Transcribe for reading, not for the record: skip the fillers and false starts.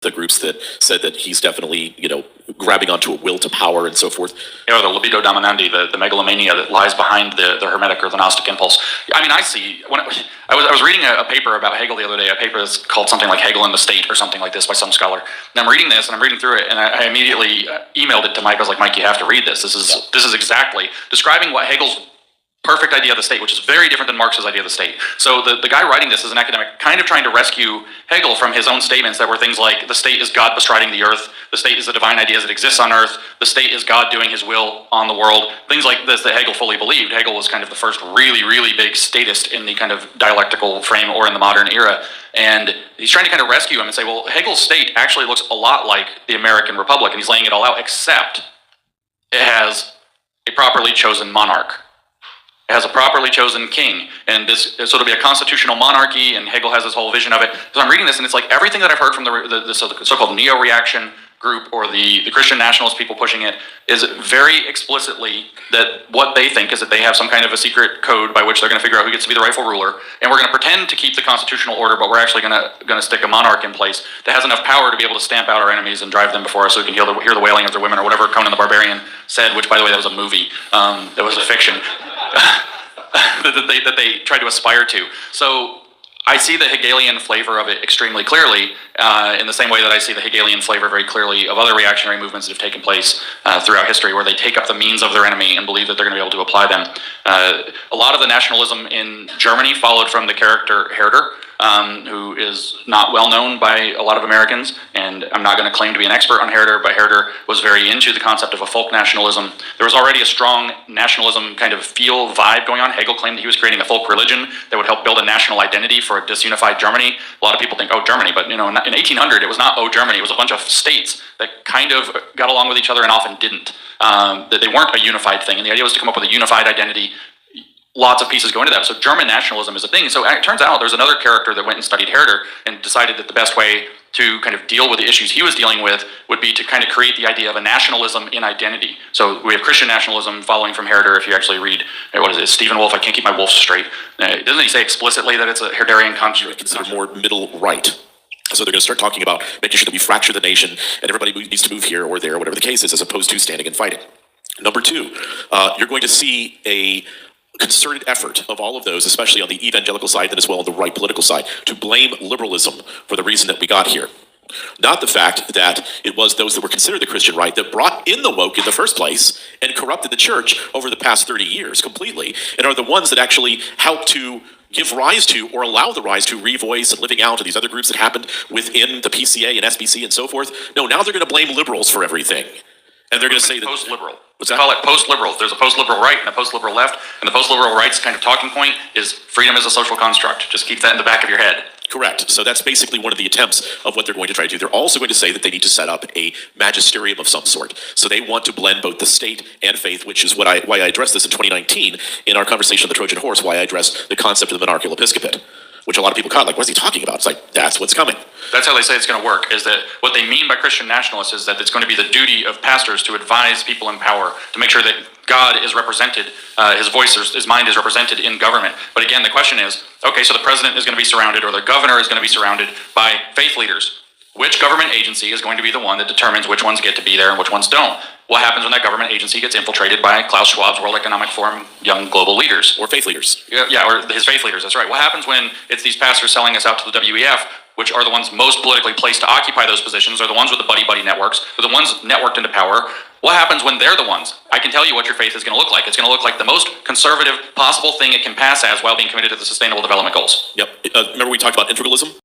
the groups that said that he's definitely, grabbing onto a will to power and so forth. The libido dominandi, the megalomania that lies behind the Hermetic or the Gnostic impulse. I mean, I see, I was reading a paper about Hegel the other day, a paper that's called something like Hegel in the State or something like this by some scholar. And I'm reading this and I'm reading through it and I immediately emailed it to Mike. I was like, Mike, you have to read this. This is exactly describing what Hegel's perfect idea of the state, which is very different than Marx's idea of the state. So the guy writing this is an academic kind of trying to rescue Hegel from his own statements that were things like, the state is God bestriding the earth, the state is a divine idea as it exists on earth, the state is God doing his will on the world, things like this that Hegel fully believed. Hegel was kind of the first really, really big statist in the kind of dialectical frame or in the modern era. And he's trying to kind of rescue him and say, well, Hegel's state actually looks a lot like the American Republic, and he's laying it all out, except it has a properly chosen monarch. It has a properly chosen king, and so it'll be a constitutional monarchy, and Hegel has this whole vision of it. So I'm reading this, and it's like everything that I've heard from the so-called neo-reaction group or the Christian nationalist people pushing it is very explicitly that what they think is that they have some kind of a secret code by which they're going to figure out who gets to be the rightful ruler, and we're going to pretend to keep the constitutional order, but we're actually going to stick a monarch in place that has enough power to be able to stamp out our enemies and drive them before us so we can hear the wailing of their women or whatever Conan the Barbarian said, which by the way, that was a movie. That was a fiction. that they tried to aspire to. So I see the Hegelian flavor of it extremely clearly, in the same way that I see the Hegelian flavor very clearly of other reactionary movements that have taken place throughout history, where they take up the means of their enemy and believe that they're going to be able to apply them. A lot of the nationalism in Germany followed from the character Herder, who is not well known by a lot of Americans, and I'm not going to claim to be an expert on Herder, but Herder was very into the concept of a folk nationalism. There was already a strong nationalism kind of vibe going on. Hegel claimed that he was creating a folk religion that would help build a national identity for a disunified Germany. A lot of people think, oh, Germany, but in 1800 it was not oh, Germany. It was a bunch of states that kind of got along with each other and often didn't. That they weren't a unified thing, and the idea was to come up with a unified identity. Lots of pieces go into that. So German nationalism is a thing. So it turns out there's another character that went and studied Herder and decided that the best way to kind of deal with the issues he was dealing with would be to kind of create the idea of a nationalism in identity. So we have Christian nationalism following from Herder. If you actually read, what is it, Stephen Wolfe, I can't keep my wolf straight. Doesn't he say explicitly that it's a Herderian construct? Consider more middle right. So they're going to start talking about making sure that we fracture the nation and everybody needs to move here or there, whatever the case is, as opposed to standing and fighting. Number two, you're going to see a concerted effort of all of those, especially on the evangelical side and as well on the right political side, to blame liberalism for the reason that we got here. Not the fact that it was those that were considered the Christian right that brought in the woke in the first place and corrupted the church over the past 30 years completely, and are the ones that actually helped to give rise to or allow the rise to Revoice and Living Out and these other groups that happened within the PCA and SBC and so forth. No, now they're going to blame liberals for everything. And they're going to say that post-liberal. Let's call it post-liberal. There's a post-liberal right and a post-liberal left, and the post-liberal right's kind of talking point is freedom is a social construct. Just keep that in the back of your head. Correct. So that's basically one of the attempts of what they're going to try to do. They're also going to say that they need to set up a magisterium of some sort. So they want to blend both the state and faith, which is why I addressed this in 2019 in our conversation on the Trojan Horse, why I addressed the concept of the monarchical episcopate, which a lot of people caught, like, what is he talking about? It's like, that's what's coming. That's how they say it's going to work, is that what they mean by Christian nationalists is that it's going to be the duty of pastors to advise people in power, to make sure that God is represented, his voice, his mind is represented in government. But again, the question is, okay, so the president is going to be surrounded, or the governor is going to be surrounded by faith leaders. Which government agency is going to be the one that determines which ones get to be there and which ones don't? What happens when that government agency gets infiltrated by Klaus Schwab's World Economic Forum young global leaders? Or faith leaders. Yeah, or his faith leaders, that's right. What happens when it's these pastors selling us out to the WEF, which are the ones most politically placed to occupy those positions, are the ones with the buddy-buddy networks, are the ones networked into power? What happens when they're the ones? I can tell you what your faith is going to look like. It's going to look like the most conservative possible thing it can pass as while being committed to the Sustainable Development Goals. Yep. Remember we talked about integralism?